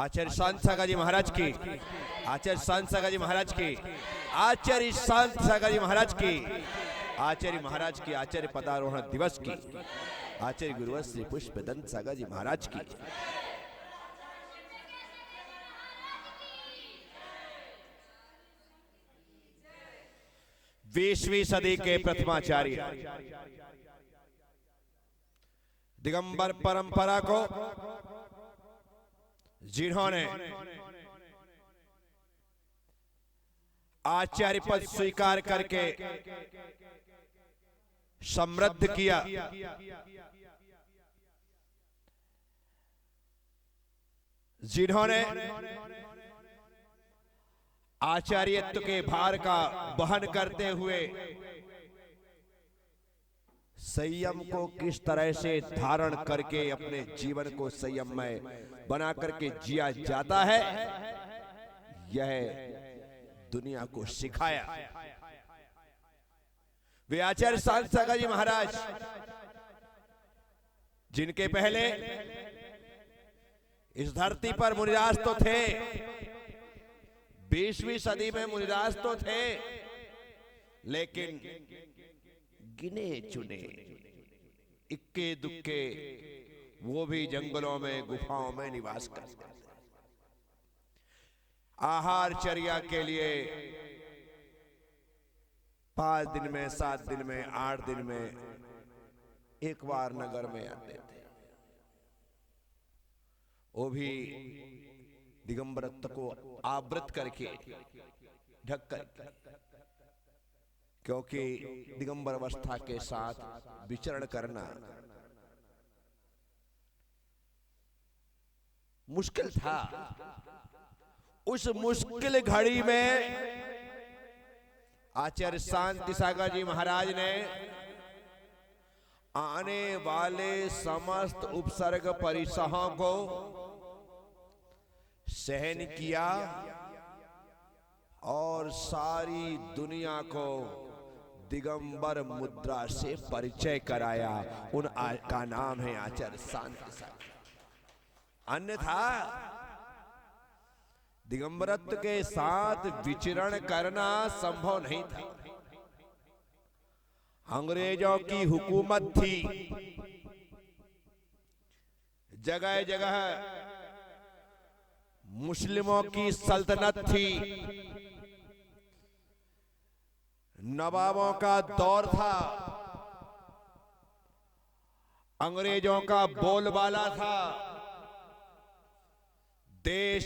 आचार्य संत सागर जी महाराज की, आचार्य संत सागर जी महाराज की, आचार्य संत सागर जी महाराज की, आचार्य महाराज की आचार्य पदारोहण दिवस की, आचार्य गुरुवर श्री पुष्पदंत सागर जी महाराज की। बीसवीं सदी के प्रथमाचार्य दिगंबर परंपरा को जिन्होंने आचार्य पद स्वीकार करके समृद्ध किया, जिन्होंने आचार्यत्व के भार का वहन करते हुए संयम को किस तरह से धारण करके अपने जीवन को संयममय बना करके जिया जाता है, यह दुनिया को सिखाया। वे आचार्य संत सागर जी महाराज, जिनके पहले इस धरती पर मुनिराज तो थे, 20वीं सदी में मुनिराज तो थे, लेकिन गिने चुने इक्के दुक्के वो भी जंगलों में गुफाओं में निवास करते थे। आहार चर्या के लिए 5 दिन में, 7 दिन में, 8 दिन में एक बार नगर में आते थे। वो भी दिगंबरत्व को आवृत करके, ढक कर, क्योंकि दिगंबर अवस्था के साथ विचरण करना मुश्किल था। उस मुश्किल घड़ी में आचार्य शांति सागर जी महाराज ने आने वाले समस्त उपसर्ग परिसहों को सहन किया और सारी दुनिया को दिगंबर मुद्रा से परिचय कराया। उन का नाम है आचार्य शांति सागर। अन्यथा दिगंबरत्व के साथ विचरण करना संभव नहीं था। अंग्रेजों की हुकूमत थी, जगह जगह मुस्लिमों की सल्तनत थी, नवाबों का दौर था, अंग्रेजों का बोलबाला था, देश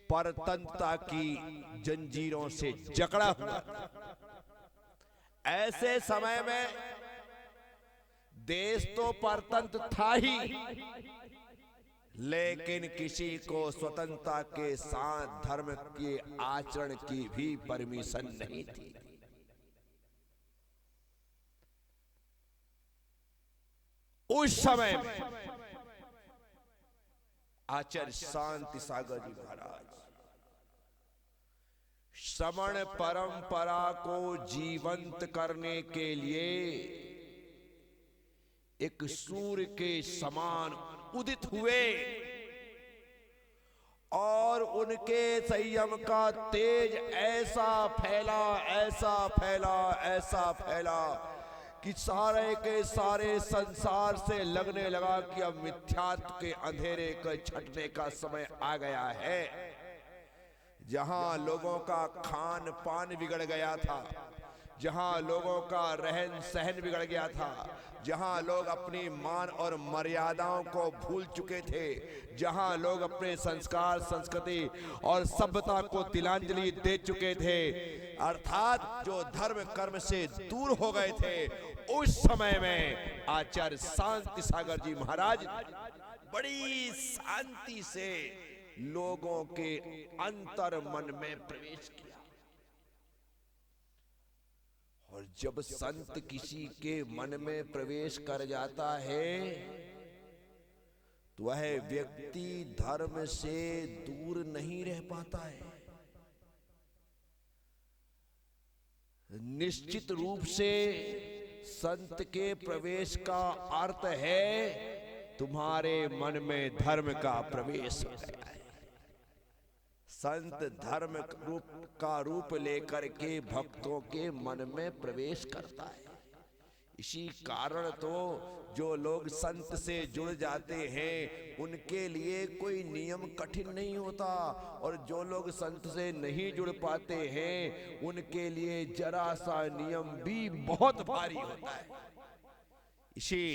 परतंत्रता की जंजीरों से जकड़ा हुआ था। ऐसे समय में देश तो परतंत्र था ही, लेकिन किसी को स्वतंत्रता के साथ धर्म के आचरण की भी परमिशन नहीं थी। उस समय में आचार्य शांति सागर जी महाराज श्रमण परंपरा को जीवंत करने के लिए एक सूर्य के समान उदित हुए और उनके संयम का तेज ऐसा फैला, ऐसा फैला, ऐसा फैला कि सारे के सारे संसार से लगने लगा कि अब मिथ्यात्व के अंधेरे को छटने का समय आ गया है। जहां लोगों का खान पान बिगड़ गया था, जहां लोगों का रहन सहन बिगड़ गया था, जहां लोग अपनी मान और मर्यादाओं को भूल चुके थे, जहां लोग अपने संस्कार, संस्कृति और सभ्यता को तिलांजलि दे चुके थे, अर्थात जो धर्म कर्म से दूर हो गए थे, उस समय में आचार्य शांति सागर जी महाराज बड़ी शांति से लोगों के अंतर मन में प्रवेश किया। और जब संत किसी के मन में प्रवेश कर जाता है तो वह व्यक्ति धर्म से दूर नहीं रह पाता है। निश्चित रूप से संत के प्रवेश का अर्थ है तुम्हारे मन में धर्म का प्रवेश हो गया है। संत धर्म का रूप लेकर के भक्तों के मन में प्रवेश करता है। इसी कारण तो जो लोग संत से जुड़ जाते हैं उनके लिए कोई नियम कठिन नहीं होता, और जो लोग संत से नहीं जुड़ पाते हैं उनके लिए जरा सा नियम भी बहुत भारी होता है। इसी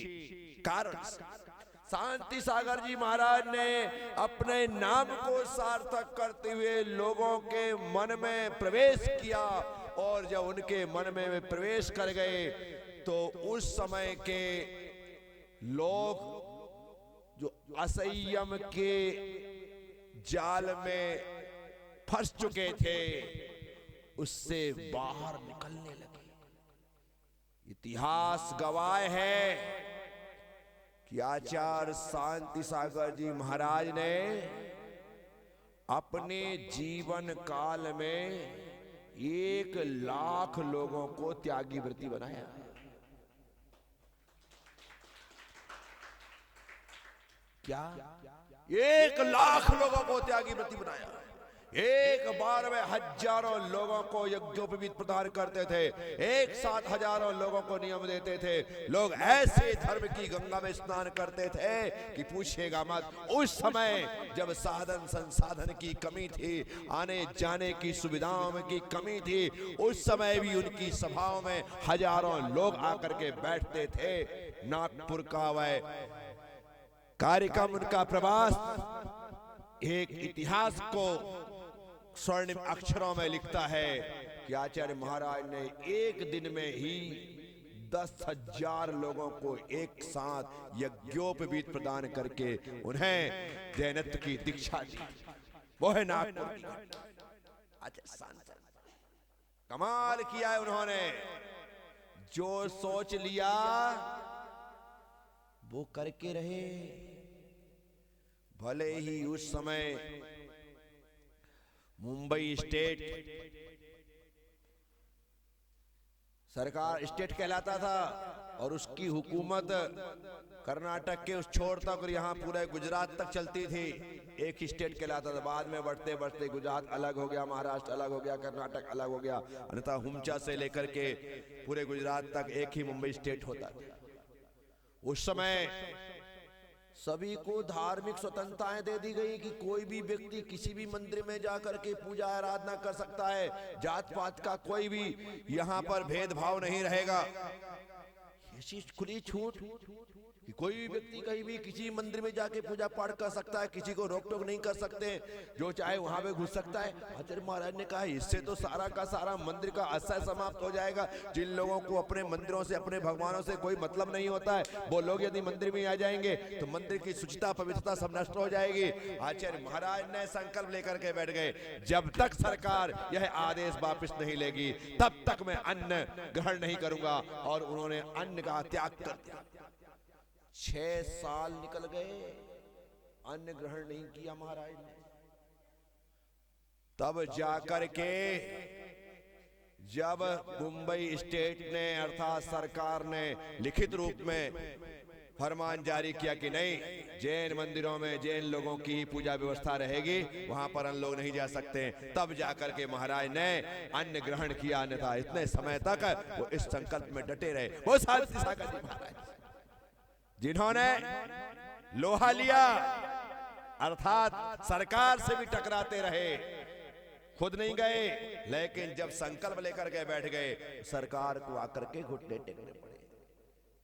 कारण शांति सागर जी महाराज ने अपने नाम को सार्थक करते हुए लोगों के मन में प्रवेश किया, और जब उनके मन में प्रवेश कर गए तो उस समय के लोग जो असंयम के जाल में फंस चुके थे उससे बाहर निकलने लगे। इतिहास गवाह है कि आचार्य शांति सागर जी महाराज ने अपने जीवन काल में 1 लाख लोगों को त्यागी व्रती बनाया। क्या 1 लाख लोगों को त्यागी व्रती बनाया। एक बार में हजारों लोगों को यज्ञोपवीत प्रदान करते थे, एक साथ हजारों लोगों को नियम देते थे। लोग ऐसे धर्म की गंगा में स्नान करते थे कि पूछेगा मत। उस समय जब साधन संसाधन की कमी थी, आने जाने की सुविधाओं की कमी थी, उस समय भी उनकी सभाओं में हजारों लोग आकर के बैठते थे। नागपुर का वह कार्यक्रम, उनका प्रवास एक इतिहास को स्वर्णिम अक्षरों में लिखता है कि आचार्य महाराज ने एक दिन में ही 10,000 लोगों को एक साथ यज्ञोपवीत प्रदान करके उन्हें जैनत्व की दीक्षा दी। वो है नागपुर की। कमाल किया है उन्होंने। जो सोच लिया वो करके रहे। भले ही उस समय मुंबई स्टेट सरकार स्टेट कहलाता था और उसकी हुकूमत कर्नाटक के उस छोर तक और यहाँ पूरे गुजरात तक चलती थी। एक ही स्टेट कहलाता था। बाद में बढ़ते बढ़ते गुजरात अलग हो गया, महाराष्ट्र अलग हो गया, कर्नाटक अलग हो गया, अन्यथा हुमचा से लेकर के पूरे गुजरात तक एक ही मुंबई स्टेट होता था। उस समय सभी को धार्मिक स्वतंत्रताएं दे दी गई कि कोई भी व्यक्ति किसी भी मंदिर में जाकर के पूजा आराधना कर सकता है। जात पात का कोई भी यहाँ पर भेदभाव नहीं रहेगा। ये चीज खुली छूट कि कोई भी व्यक्ति कहीं भी किसी मंदिर में जाके पूजा पाठ कर सकता है, किसी को रोक टोक नहीं कर सकते, जो चाहे वहां पे घुस सकता है। आचार्य महाराज ने कहा इससे तो सारा का सारा मंदिर का आशय समाप्त हो जाएगा। जिन लोगों को अपने मंदिरों से, अपने भगवानों से कोई मतलब नहीं होता है, वो लोग यदि मंदिर में आ जाएंगे तो मंदिर की शुचिता पवित्रता सब नष्ट हो जाएगी। आचार्य महाराज ने संकल्प लेकर के बैठ गए, जब तक सरकार यह आदेश वापस नहीं लेगी तब तक मैं अन्न ग्रहण नहीं करूंगा। और उन्होंने अन्न का त्याग कर दिया। 6 साल निकल गए, अन्न ग्रहण नहीं किया महाराज ने। तब जाकर के जब मुंबई स्टेट ने अर्थात सरकार ने लिखित रूप में फरमान जारी किया कि नहीं, जैन मंदिरों में जैन लोगों की ही पूजा व्यवस्था रहेगी, वहां पर अन्य लोग नहीं जा सकते, तब जाकर के महाराज ने अन्न ग्रहण किया। अन्यथा इतने समय तक वो इस संकल्प में डटे रहे। वो शांति सागर जी महाराज जिन्होंने लोहा लिया, अर्थात सरकार से भी टकराते रहे, खुद नहीं गए, लेकिन जब संकल्प लेकर के बैठ गए सरकार को आकर के घुटने टेकने पड़े।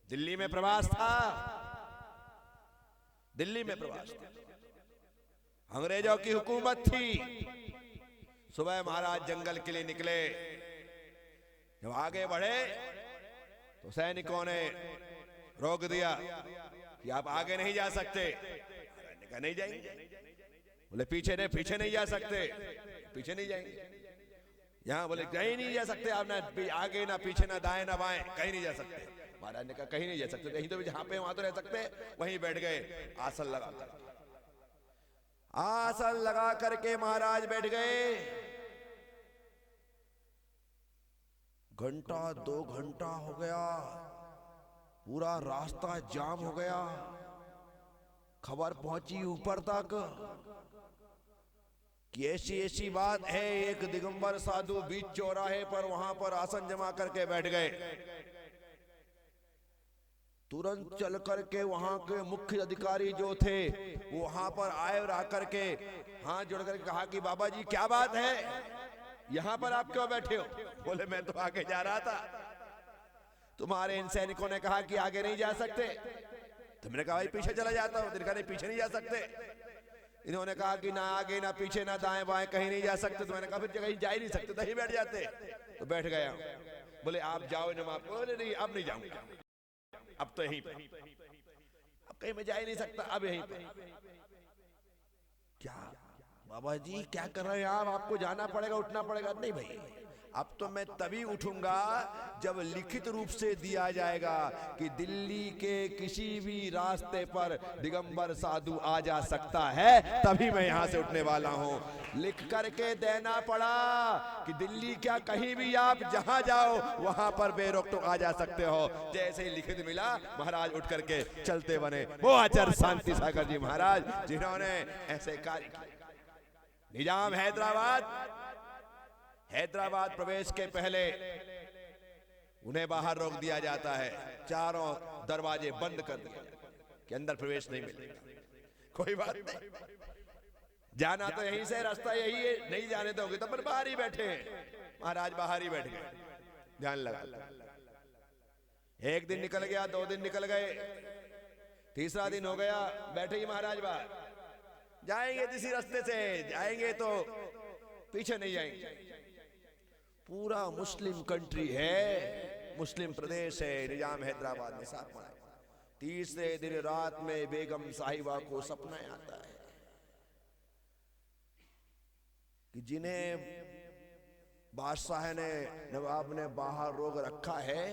दिल्ली में प्रवास था, दिल्ली में प्रवास था, अंग्रेजों की हुकूमत थी। सुबह महाराज जंगल के लिए निकले। जब आगे बढ़े तो सैनिकों ने रोक दिया कि आप आगे नहीं जा सकते। कहा नहीं जाएंगे। बोले पीछे नहीं जा सकते, पीछे नहीं जाएंगे। यहाँ बोले कहीं नहीं जा सकते आप, ना आगे ना पीछे ना दाएं ना बाएं, कहीं नहीं जा सकते। महाराज ने कहा कहीं नहीं जा सकते, कहीं तो जहां पे वहां तो रह सकते। वहीं बैठ गए आसन लगा कर। आसन लगा करके महाराज बैठ गए। घंटा 2 घंटा हो गया, पूरा रास्ता जाम हो गया। खबर पहुंची ऊपर तक, कि ऐसी ऐसी बात है, एक दिगंबर साधु बीच चौराहे पर वहां पर आसन जमा करके बैठ गए। तुरंत चल करके वहां के मुख्य अधिकारी जो थे वो वहां पर आए और आकर के हाथ जोड़ करके कहा कि बाबा जी क्या बात है, यहां पर आप क्यों बैठे हो? बोले मैं तो आगे जा रहा था, तुम्हारे इन सैनिकों ने कहा कि आगे नहीं जा सकते। तुमने कहा भाई पीछे चला जाता हूं, नहीं पीछे नहीं जा सकते। इन्होंने कहा कि ना आगे ना पीछे ना दाएं बाएं कहीं नहीं जा सकते। तो मैंने कहा फिर कहीं जा ही नहीं सकते, तो ही बैठ जाते। तो बैठ गया। बोले आप जाओ नमाज। बोले नहीं अब नहीं जाऊंगा, अब तो यहीं पे, अब कहीं मैं जा ही नहीं सकता, अब यहीं पे। क्या बाबा जी क्या कर रहे हैं आप? आपको जाना पड़ेगा, उठना पड़ेगा। नहीं भाई, अब तो मैं तभी उठूंगा जब लिखित रूप से दिया जाएगा कि दिल्ली के किसी भी रास्ते पर दिगंबर साधु आ जा सकता है, तभी मैं यहां से उठने वाला हूं। लिख करके देना पड़ा कि दिल्ली क्या कहीं भी आप जहां जाओ वहां पर बेरोक-टोक आ जा सकते हो। जैसे ही लिखित मिला महाराज उठ करके चलते बने। वो आचार्य शांति सागर जी महाराज जिन्होंने ऐसे कार्य किए। निजाम हैदराबाद प्रवेश के पहले उन्हें बाहर रोक दिया जाता है, चारों दरवाजे बंद कर दिए कि अंदर प्रवेश नहीं मिलेगा। कोई बात नहीं, जाना तो यहीं से, रास्ता यही है, नहीं जाने दोगे तो पर बाहर ही बैठे हैं। महाराज बाहर ही बैठ गए, ध्यान लगा। एक दिन निकल गया, 2 दिन निकल गए, तीसरा दिन हो गया, बैठे ही महाराज बाहर। जाएंगे इसी रास्ते से, जाएंगे तो पीछे नहीं जाएंगे। पूरा मुस्लिम कंट्री है, मुस्लिम प्रदेश है। निजाम हैदराबाद ने साथ बनाया। तीसरे दिन रात में बेगम साहिबा को सपना आता है कि जिन्हें बादशाह ने, नवाब ने बाहर रोक रखा है,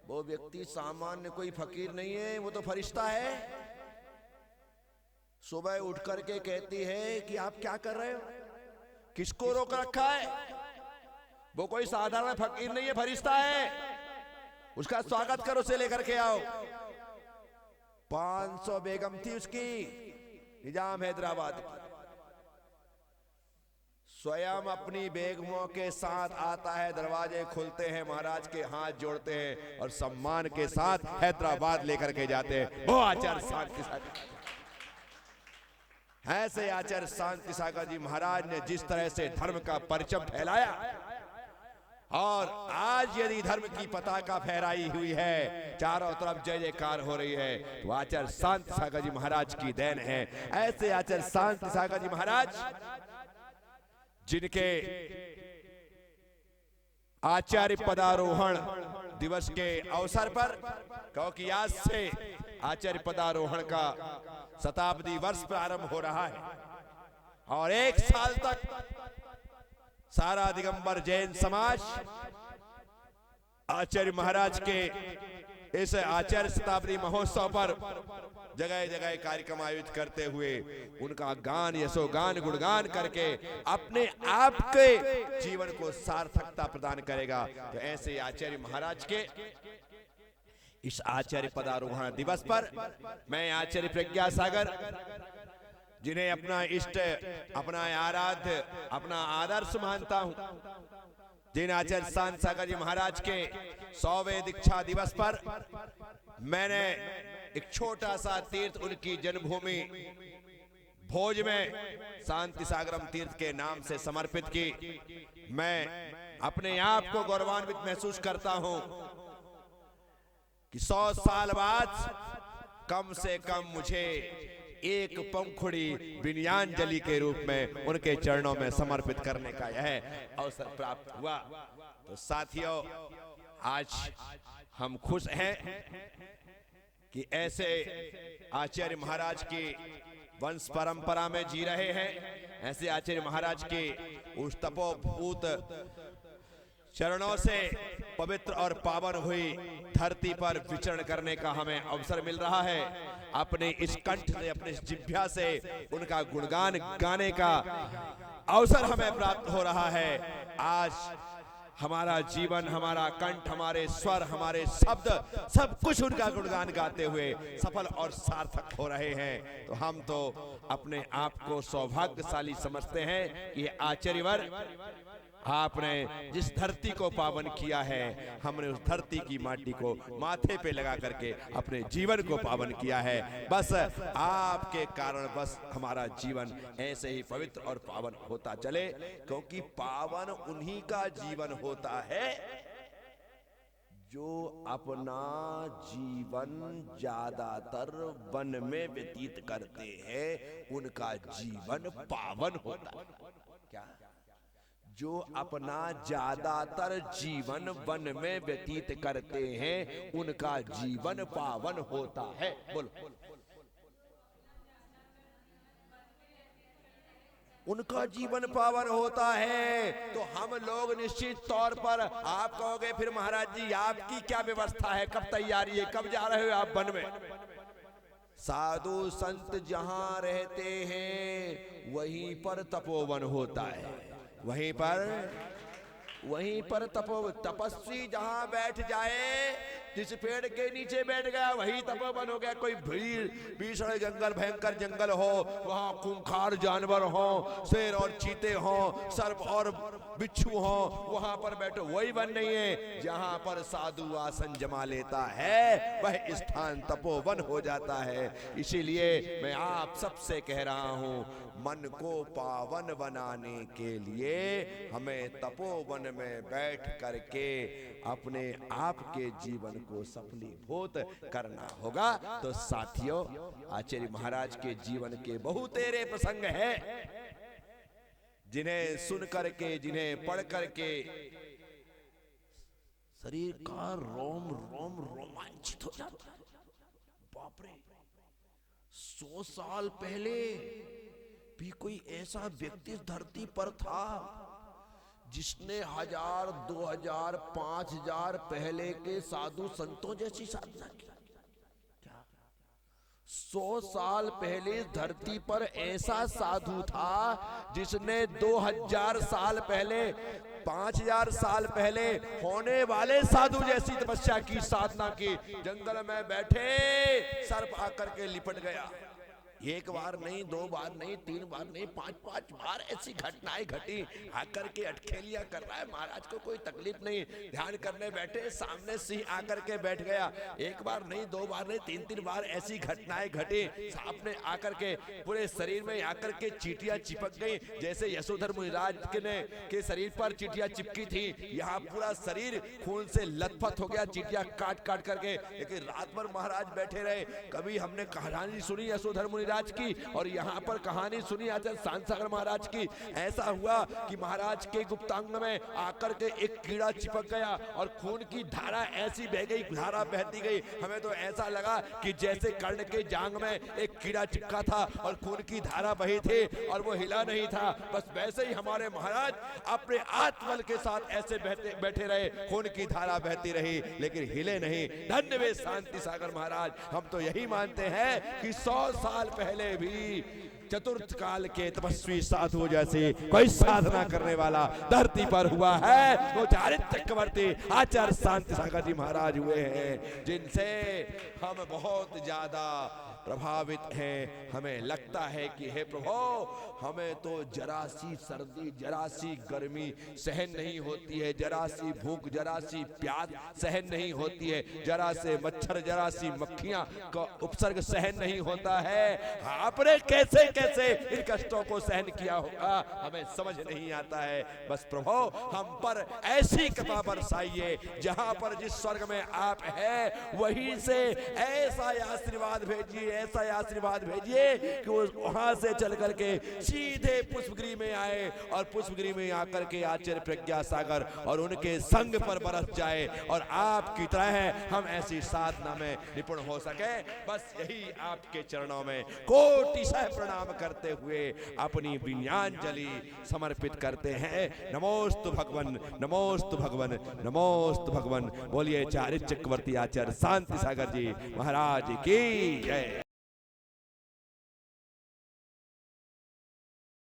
वो व्यक्ति सामान्य कोई फकीर नहीं है, वो तो फरिश्ता है। सुबह उठ करके कहती है कि आप क्या कर रहे हो, किसको रोक रखा है? वो कोई साधारण फकीर नहीं है, फरिश्ता है, उसका स्वागत करो, उसे लेकर के आओ। 500 बेगम थी उसकी, निजाम हैदराबाद की। स्वयं अपनी बेगमों के साथ आता है, दरवाजे खुलते हैं, महाराज के हाथ जोड़ते हैं और सम्मान के साथ हैदराबाद लेकर के जाते हैं। वो आचार्य शांति सागर, ऐसे आचार्य शांति सागर जी महाराज ने जिस तरह से धर्म का परचम फैलाया, और आज यदि धर्म की पताका फहराई हुई है, चारों तरफ जय जयकार हो रही है, तो आचार्य शांति सागर जी महाराज की देन है। ऐसे आचार्य शांति सागर जी महाराज जिनके आचार्य पदारोहण दिवस के अवसर पर, क्योंकि आज से आचार्य पदारोहण का शताब्दी वर्ष प्रारंभ हो रहा है और 1 साल तक सारा दिगंबर जैन समाज आचार्य महाराज के इस आचार्य शताब्दी महोत्सव पर जगह जगह कार्यक्रम आयोजित करते हुए उनका गान, यशोगान, गुणगान करके अपने आप के जीवन को सार्थकता प्रदान करेगा। तो ऐसे आचार्य महाराज के इस आचार्य पदारोहण दिवस पर मैं आचार्य प्रज्ञा सागर, जिन्हें अपना इष्ट, अपना आराध्य, अपना आदर्श मानता हूं, जिन आचार्य शांति सागर जी महाराज के 100वें दीक्षा दिवस पर मैंने एक छोटा सा तीर्थ उनकी जन्मभूमि भोज में शांति सागरम तीर्थ के नाम से समर्पित की। मैं अपने आप को गौरवान्वित महसूस करता हूं कि 100 साल बाद कम से कम मुझे एक पंखुड़ी विनयांजलि के रूप में उनके चरणों में समर्पित करने का यह अवसर प्राप्त हुआ। तो साथियों, आज हम खुश हैं कि ऐसे आचार्य महाराज की वंश परंपरा में जी रहे हैं। ऐसे आचार्य महाराज के उस तपोभूत चरणों से पवित्र और पावन हुई धरती पर विचरण करने का हमें अवसर मिल रहा है। अपने इस कंठ से, अपने इस जिह्वा से उनका गुणगान गाने का अवसर हमें प्राप्त हो रहा है। आज हमारा जीवन, हमारा कंठ, हमारे स्वर, हमारे शब्द, सब कुछ उनका गुणगान गाते हुए सफल और सार्थक हो रहे हैं। तो हम तो अपने आप को सौभाग्यशाली समझते हैं कि आचार्यवर आपने जिस धरती को पावन किया है, हमने उस धरती की माटी को माथे पे लगा करके अपने जीवन को पावन किया है। बस आपके कारण बस हमारा जीवन ऐसे ही पवित्र और पावन होता चले, क्योंकि पावन उन्हीं का जीवन होता है जो अपना जीवन ज्यादातर वन में व्यतीत करते हैं, उनका जीवन पावन होता है। क्या? जो अपना ज्यादातर जीवन वन में व्यतीत करते हैं, उनका जीवन पावन होता है। बोलो, उनका जीवन पावन होता है। तो हम लोग निश्चित तौर पर, आप कहोगे फिर महाराज जी आपकी क्या व्यवस्था है, कब तैयारी है, कब जा रहे हो आप वन में? साधु संत जहां रहते हैं वहीं पर तपोवन होता है, वहीं पर तपस्वी जहां बैठ जाए, जिस पेड़ के नीचे बैठ गया वही तपोवन हो गया। कोई भीषण जंगल, भयंकर जंगल हो, वहां खूंखार जानवर हो, शेर और चीते हो, सर्प और बिच्छू हो, वहां पर बैठो, वही वन नहीं है। जहां पर साधु आसन जमा लेता है वह स्थान तपोवन हो जाता है। इसीलिए मैं आप सबसे कह रहा हूं, मन को पावन बनाने के लिए हमें तपोवन में बैठ करके अपने आप के जीवन को सफलीभूत करना होगा। तो साथियों, आचार्य महाराज के जीवन के बहुतेरे प्रसंग हैं, जिन्हें सुन करके, जिन्हें पढ़ करके शरीर का रोम रोम रोमांचित हो जाता है। बाप रे, 100 साल पहले भी कोई ऐसा व्यक्ति धरती पर था जिसने 1000, 2000, 5000 पहले के साधु संतों जैसी साधना की। 100 साल पहले धरती पर ऐसा साधु था जिसने 2000 साल पहले, 5000 साल पहले होने वाले साधु जैसी तपस्या की, साधना की। जंगल में बैठे सर्प आकर के लिपट गया। एक बार नहीं, 2 बार नहीं, 3 बार नहीं, 5 बार ऐसी घटनाएं घटी। आकर के अटखेलियां कर रहा है, महाराज को कोई तकलीफ नहीं, ध्यान करने बैठे, सामने सिंह आकर के बैठ गया। एक बार नहीं, 2 बार नहीं, 3 बार ऐसी घटनाएं घटी। सांप ने आकर के पूरे शरीर में आकर के चींटियां चिपक गई, जैसे यशोधर मुनिराज के शरीर पर चींटियां चिपकी थी। यहाँ पूरा शरीर खून से लथपथ हो गया, चींटियां काट काट करके। लेकिन रात भर महाराज बैठे रहे। कभी हमने कहानी सुनी यशोधर मुनिराज की, और यहाँ पर कहानी सुनी आचार्य शांतसागर महाराज की। ऐसा हुआ कि महाराज के गुप्तांग में आकर के एक कीड़ा चिपक गया और खून की धारा ऐसी बह गई, धारा बहती गई। हमें तो ऐसा लगा कि जैसे कर्ण के जांग में एक कीड़ा चिपका था और खून की धारा बही थी और वो हिला नहीं था। बस वैसे ही हमारे महाराज अपने आत्मबल के साथ ऐसे बैठे रहे, खून की धारा बहती रही लेकिन हिले नहीं। धन्य वे शांति सागर महाराज। हम तो यही मानते हैं कि 100 साल पहले भी चतुर्थ काल के तपस्वी साधु जैसे कोई साधना करने वाला धरती पर हुआ है, वो चारित्र चक्रवर्ती आचार्य शांति सागर जी महाराज हुए हैं, जिनसे हम बहुत ज्यादा प्रभावित हैं। हमें लगता है कि हे प्रभु, हमें तो जरा सी सर्दी, जरा सी गर्मी सहन नहीं होती है, जरा सी भूख, जरा सी प्यास सहन नहीं होती है, जरा से मच्छर, जरा सी मक्खियां का उपसर्ग सहन नहीं होता है। आपने कैसे कैसे इन कष्टों को सहन किया होगा, हमें समझ नहीं आता है। बस प्रभु, हम पर ऐसी कृपा बरसाइए, जहां पर जिस स्वर्ग में आप हैं वहीं से ऐसा आशीर्वाद भेजिए, ऐसा आशीर्वाद भेजिए कि वो वहां से चल करके सीधे पुष्पगिरी में आए और पुष्पगिरी में आकर के आचार्य प्रज्ञा सागर और उनके संग पर बरस जाए और आपकी तरह हम ऐसी साधना में निपुण हो सके। बस यही आपके चरणों में कोटिशः प्रणाम करते हुए अपनी विनयाञ्जलि समर्पित करते हैं। नमोस्तु भगवन, नमोस्तु भगवन, नमोस्तु भगवन। बोलिए चारित्र चक्रवर्ती आचार्य शांति सागर जी महाराज की जय।